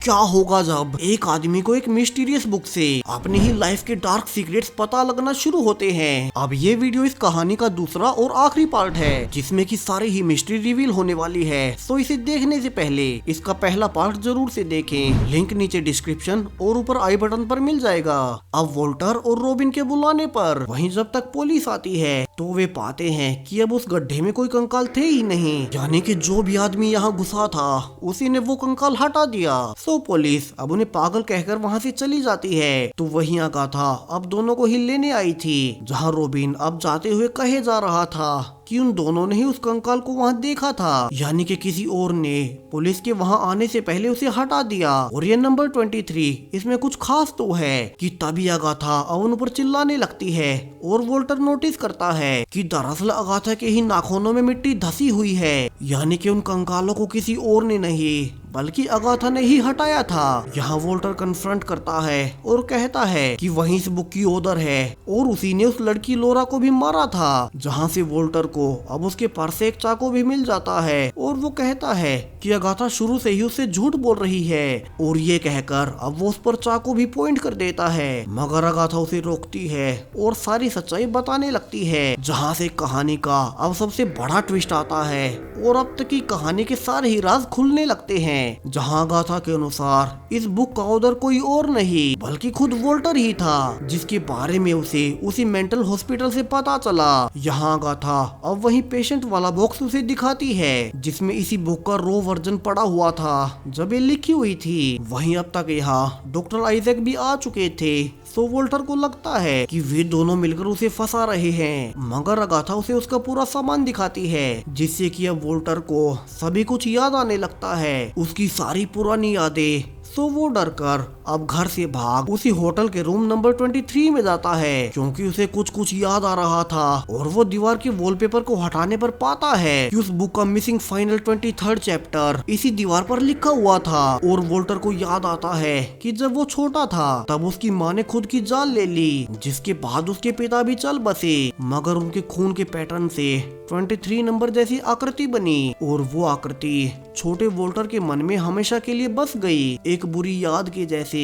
क्या होगा जब एक आदमी को एक मिस्टीरियस बुक से अपनी ही लाइफ के डार्क सीक्रेट्स पता लगना शुरू होते हैं। अब ये वीडियो इस कहानी का दूसरा और आखिरी पार्ट है जिसमें कि सारी ही मिस्ट्री रिवील होने वाली है। सो इसे देखने से पहले इसका पहला पार्ट जरूर से देखें। लिंक नीचे डिस्क्रिप्शन और ऊपर आई बटन पर मिल जाएगा। अब वोल्टर और रॉबिन के बुलाने पर वहीं जब तक पुलिस आती है तो वे पाते हैं कि अब उस गड्ढे में कोई कंकाल थे ही नहीं, यानी कि जो भी आदमी यहाँ घुसा था उसी ने वो कंकाल हटा दिया। तो पुलिस अब उन्हें पागल कहकर वहाँ से चली जाती है। तो वहीं अगाथा अब दोनों को ही लेने आई थी, जहाँ रॉबिन अब जाते हुए कहे जा रहा था कि उन दोनों ने ही उस कंकाल को वहाँ देखा था, यानी कि किसी और ने पुलिस के वहाँ आने से पहले उसे हटा दिया। और ये नंबर 23 इसमें कुछ खास तो है कि तभी अगाथा उन पर चिल्लाने लगती है और वोल्टर नोटिस करता है कि दरअसल अगाथा के ही नाखूनों में मिट्टी धसी हुई है, यानी कि उन कंकालों को किसी और ने नहीं बल्कि अगाथा ने ही हटाया था। यहाँ वोल्टर कन्फ्रंट करता है और कहता है कि वहीं इस बुक की ओनर है और उसी ने उस लड़की लोरा को भी मारा था, जहाँ से वोल्टर को अब उसके पर्स से एक चाकू भी मिल जाता है। और वो कहता है कि अगाथा शुरू से ही उससे झूठ बोल रही है और ये कहकर अब वो उस पर चाकू भी पॉइंट कर देता है, मगर अगाथा उसे रोकती है और सारी सच्चाई बताने लगती है, जहाँ से कहानी का अब सबसे बड़ा ट्विस्ट आता है और अब तक की कहानी के सारे ही राज खुलने लगते हैं। जहाँ गाथा के अनुसार इस बुक का ऑथर कोई और नहीं बल्कि खुद वोल्टर ही था, जिसके बारे में उसे उसी मेंटल हॉस्पिटल से पता चला। यहाँ गाथा अब वही पेशेंट वाला बॉक्स उसे दिखाती है जिसमें इसी बुक का रॉ वर्जन पड़ा हुआ था जब ये लिखी हुई थी। वहीं अब तक यहाँ डॉक्टर आइजैक भी आ चुके थे। तो वोल्टर को लगता है कि वे दोनों मिलकर उसे फंसा रहे हैं, मगर अगाथा उसे उसका पूरा सामान दिखाती है, जिससे कि अब वोल्टर को सभी कुछ याद आने लगता है, उसकी सारी पुरानी यादें। तो वो डरकर अब घर से भाग उसी होटल के रूम नंबर 23 में जाता है, क्योंकि उसे कुछ याद आ रहा था। और वो दीवार के वॉलपेपर को हटाने पर पाता है कि उस बुक का मिसिंग फाइनल 23rd चैप्टर इसी दीवार पर लिखा हुआ था। और वोल्टर को याद आता है कि जब वो छोटा था तब उसकी माँ ने खुद की जान ले ली, जिसके बाद उसके पिता भी चल बसे, मगर उनके खून के पैटर्न से 23 नंबर जैसी आकृति बनी। और वो आकृति छोटे वोल्टर के मन में हमेशा के लिए बस गई, एक बुरी याद के जैसे।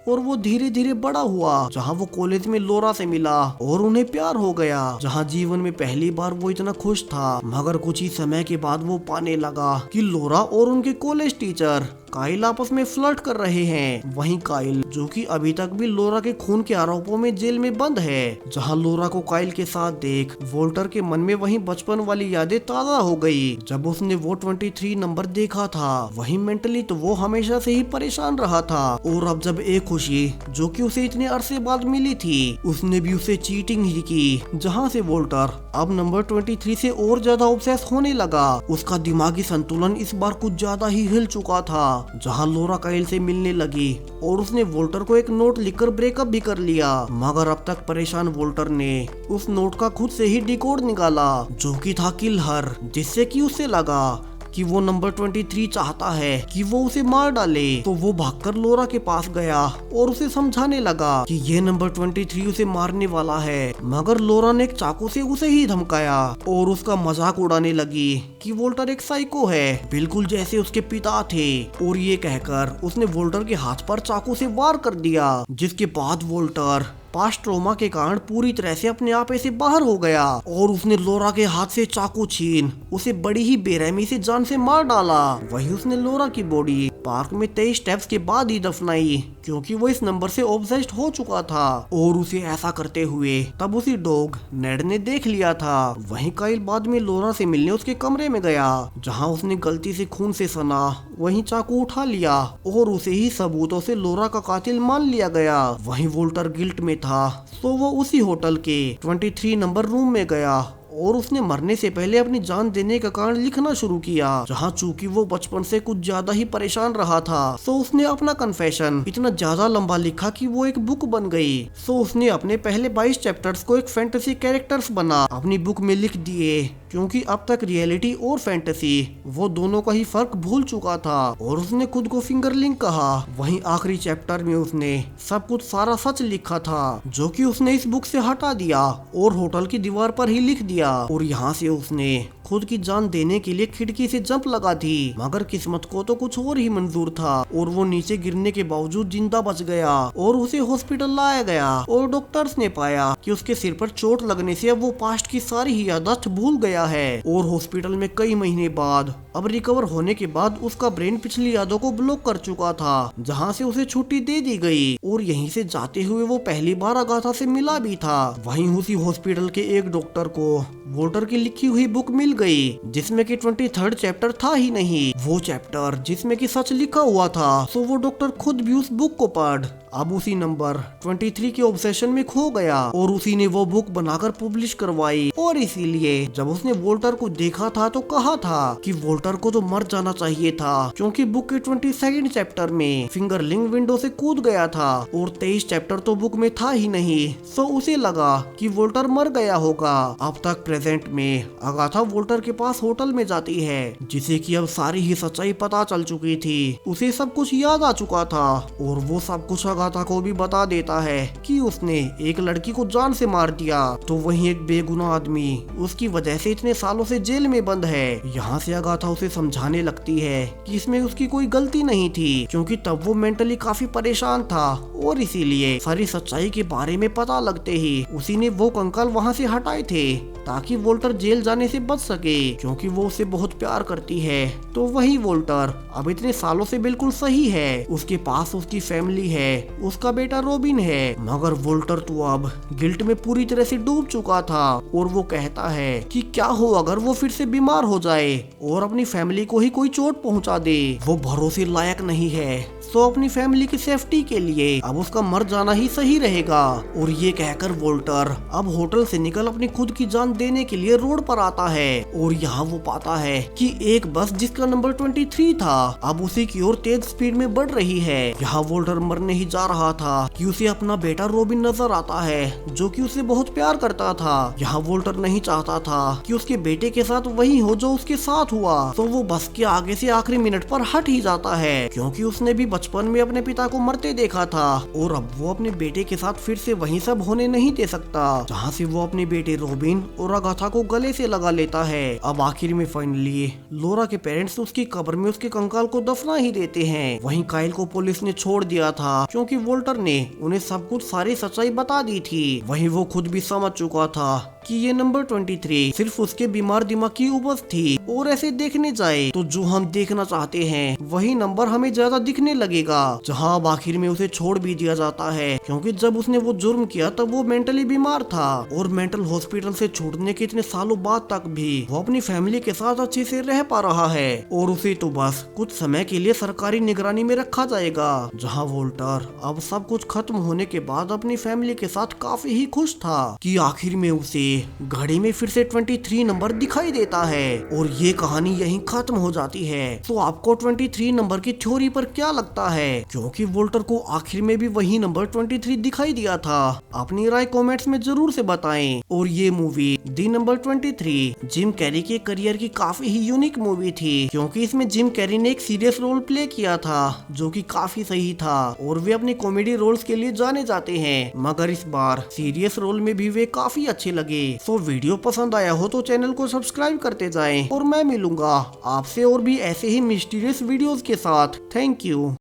और वो धीरे धीरे बड़ा हुआ, जहाँ वो कॉलेज में लोरा से मिला और उन्हें प्यार हो गया, जहाँ जीवन में पहली बार वो इतना खुश था। मगर कुछ ही समय के बाद वो पाने लगा कि लोरा और उनके कॉलेज टीचर काइल आपस में फ्लर्ट कर रहे हैं। वहीं काइल, जो कि अभी तक भी लोरा के खून के आरोपों में जेल में बंद है, जहां लोरा को काइल के साथ देख वोल्टर के मन में वहीं बचपन वाली यादें ताजा हो गई जब उसने वो 23 नंबर देखा था। वहीं मेंटली तो वो हमेशा से ही परेशान रहा था, और अब जब एक खुशी जो कि उसे इतने अरसे बाद मिली थी, उसने भी उसे चीटिंग ही की, जहाँ से वोल्टर अब नंबर 23 से और ज्यादा ऑब्सेस होने लगा। उसका दिमागी संतुलन इस बार कुछ ज्यादा ही हिल चुका था, जहां लोरा काइल से मिलने लगी और उसने वोल्टर को एक नोट लिखकर ब्रेकअप भी कर लिया। मगर अब तक परेशान वोल्टर ने उस नोट का खुद से ही डिकोड निकाला, जो कि था किल हर, जिससे कि उसे लगा कि वो नंबर 23 चाहता है कि वो उसे मार डाले। तो वो भागकर लोरा के पास गया और उसे समझाने लगा कि ये नंबर 23 उसे मारने वाला है, मगर लोरा ने एक चाकू से उसे ही धमकाया और उसका मजाक उड़ाने लगी कि वोल्टर एक साइको है, बिल्कुल जैसे उसके पिता थे। और ये कहकर उसने वोल्टर के हाथ पर चाकू से वार कर दिया, जिसके बाद वोल्टर पास्ट ट्रोमा के कारण पूरी तरह से अपने आप से बाहर हो गया और उसने लोरा के हाथ से चाकू छीन उसे बड़ी ही बेरहमी से जान से मार डाला। वहीं उसने लोरा की बॉडी पार्क में 23 स्टेप्स के बाद ही दफनाई, क्योंकि वो इस नंबर से ऑब्सेस्ड हो चुका था। और उसे ऐसा करते हुए तब उसी डॉग नेड ने देख लिया था। वहीं काइल बाद में लोरा से मिलने उसके कमरे में गया, जहां उसने गलती से खून से सना वहीं चाकू उठा लिया और उसे ही सबूतों से लोरा का कातिल मान लिया गया। वहीं वोल्टर गिल्ट में था, तो वो उसी होटल के 23 नंबर रूम में गया और उसने मरने से पहले अपनी जान देने का कारण लिखना शुरू किया, जहाँ चूंकि वो बचपन से कुछ ज्यादा ही परेशान रहा था। तो उसने अपना कन्फेशन इतना ज्यादा लंबा लिखा कि वो एक बुक बन गई। तो उसने अपने पहले 22 चैप्टर्स को एक फैंटेसी कैरेक्टर्स बना अपनी बुक में लिख दिए, क्योंकि अब तक रियलिटी और फैंटेसी वो दोनों का ही फर्क भूल चुका था। और उसने खुद को फिंगरलिंग कहा। वहीं आखिरी चैप्टर में उसने सब कुछ सारा सच लिखा था, जो कि उसने इस बुक से हटा दिया और होटल की दीवार पर ही लिख दिया। और यहाँ से उसने खुद की जान देने के लिए खिड़की से जंप लगा थी, मगर किस्मत को तो कुछ और ही मंजूर था और वो नीचे गिरने के बावजूद जिंदा बच गया और उसे हॉस्पिटल लाया गया और डॉक्टर्स ने पाया कि उसके सिर पर चोट लगने से अब वो पास्ट की सारी ही याददाश्त भूल गया है और हॉस्पिटल में कई महीने बाद अब रिकवर होने के बाद उसका ब्रेन पिछली यादों को ब्लॉक कर चुका था, जहां से उसे छुट्टी दे दी गई और यहीं से जाते हुए वो पहली बार अगाथा से मिला भी था। वहीं उसी हॉस्पिटल के एक डॉक्टर को वोल्टर की लिखी हुई बुक मिल गई, जिसमें कि 23rd चैप्टर था ही नहीं, वो चैप्टर जिसमें कि सच लिखा हुआ था। तो वो डॉक्टर खुद भी उस बुक को पढ़ अब उसी नंबर 23 के ऑब्सेशन में खो गया और उसी ने वो बुक बनाकर पब्लिश करवाई। और इसीलिए जब उसने वोल्टर को देखा था तो कहा था कि वोल्टर को तो मर जाना चाहिए था, क्योंकि बुक के 22nd चैप्टर में फिंगरलिंग विंडो से कूद गया था और 23 चैप्टर तो बुक में था ही नहीं। तो उसे लगा कि वोल्टर मर गया होगा। अब तक प्रेजेंट में अगाथा वोल्टर के पास होटल में जाती है, जिसे कि अब सारी ही सच्चाई पता चल चुकी थी। उसे सब कुछ याद आ चुका था और वो सब कुछ अगाथा को भी बता देता है कि उसने एक लड़की को जान से मार दिया। तो वहीं एक बेगुनाह आदमी उसकी वजह से इतने सालों से जेल में बंद है। यहाँ से अगाथा उसे समझाने लगती है कि इसमें उसकी कोई गलती नहीं थी, क्योंकि तब वो मेंटली काफी परेशान था और इसीलिए सारी सच्चाई के बारे में पता लगते ही उसी ने वो कंकाल वहाँ से हटाए थे ताकि वोल्टर जेल जाने से बच सके, क्योंकि वो उसे बहुत प्यार करती है। तो वही वोल्टर अब इतने सालों से बिल्कुल सही है, उसके पास उसकी फैमिली है, उसका बेटा रोबिन है, मगर वोल्टर तो अब गिल्ट में पूरी तरह से डूब चुका था और वो कहता है कि क्या हो अगर वो फिर से बीमार हो जाए और अपनी फैमिली को ही कोई चोट पहुंचा दे। वो भरोसे लायक नहीं है, तो अपनी फैमिली की सेफ्टी के लिए अब उसका मर जाना ही सही रहेगा। और ये कहकर वोल्टर अब होटल से निकल अपनी खुद की जान देने के लिए रोड पर आता है और यहाँ वो पाता है कि एक बस जिसका नंबर 23 था अब उसी की ओर तेज स्पीड में बढ़ रही है। यहाँ वोल्टर मरने ही जा रहा था कि उसे अपना बेटा रोबिन नजर आता है, जो कि उसे बहुत प्यार करता था। यहाँ वोल्टर नहीं चाहता था कि उसके बेटे के साथ वही हो जो उसके साथ हुआ, तो वो बस के आगे से आखिरी मिनट पर हट ही जाता है, क्योंकि उसने भी बचपन में अपने पिता को मरते देखा था और अब वो अपने बेटे के साथ फिर से वही सब होने नहीं दे सकता। जहाँ से वो अपने बेटे रोबिन और अगाथा को गले से लगा लेता है। अब आखिर में फाइनली लोरा के पेरेंट्स उसकी कब्र में उसके कंकाल को दफना ही देते हैं। वहीं काइल को पुलिस ने छोड़ दिया था, क्योंकि वोल्टर ने उन्हें सब कुछ सारी सच्चाई बता दी थी। वहीं वो खुद भी समझ चुका था कि ये नंबर 23 सिर्फ उसके बीमार दिमाग की उपज थी और ऐसे देखने जाए तो जो हम देखना चाहते हैं वही नंबर हमें ज्यादा दिखने लगेगा। जहां अब आखिर में उसे छोड़ भी दिया जाता है, क्योंकि जब उसने वो जुर्म किया तब वो मेंटली बीमार था और मेंटल हॉस्पिटल से छूटने के इतने सालों बाद तक भी वो अपनी फैमिली के साथ अच्छे से रह पा रहा है और उसे तो बस कुछ समय के लिए सरकारी निगरानी में रखा जाएगा। जहाँ वोल्टर अब सब कुछ खत्म होने के बाद अपनी फैमिली के साथ काफी ही खुश था कि आखिर में उसे घड़ी में फिर से 23 नंबर दिखाई देता है और ये कहानी यहीं खत्म हो जाती है। तो आपको 23 नंबर की थ्योरी पर क्या लगता है, क्योंकि वोल्टर को आखिर में भी वही नंबर 23 दिखाई दिया था? अपनी राय कमेंट्स में जरूर से बताएं। और ये movie the number 23 Jim Carrey के करियर की काफी ही यूनिक मूवी थी, क्योंकि इसमें जिम कैरी ने एक सीरियस रोल प्ले किया था जो कि काफी सही था और वे अपनी कॉमेडी रोल्स के लिए जाने जाते हैं, मगर इस बार सीरियस रोल में भी वे काफी अच्छे लगे। तो वीडियो पसंद आया हो तो चैनल को सब्सक्राइब करते जाएं और मैं मिलूंगा आपसे और भी ऐसे ही मिस्टीरियस वीडियोस के साथ। Thank you.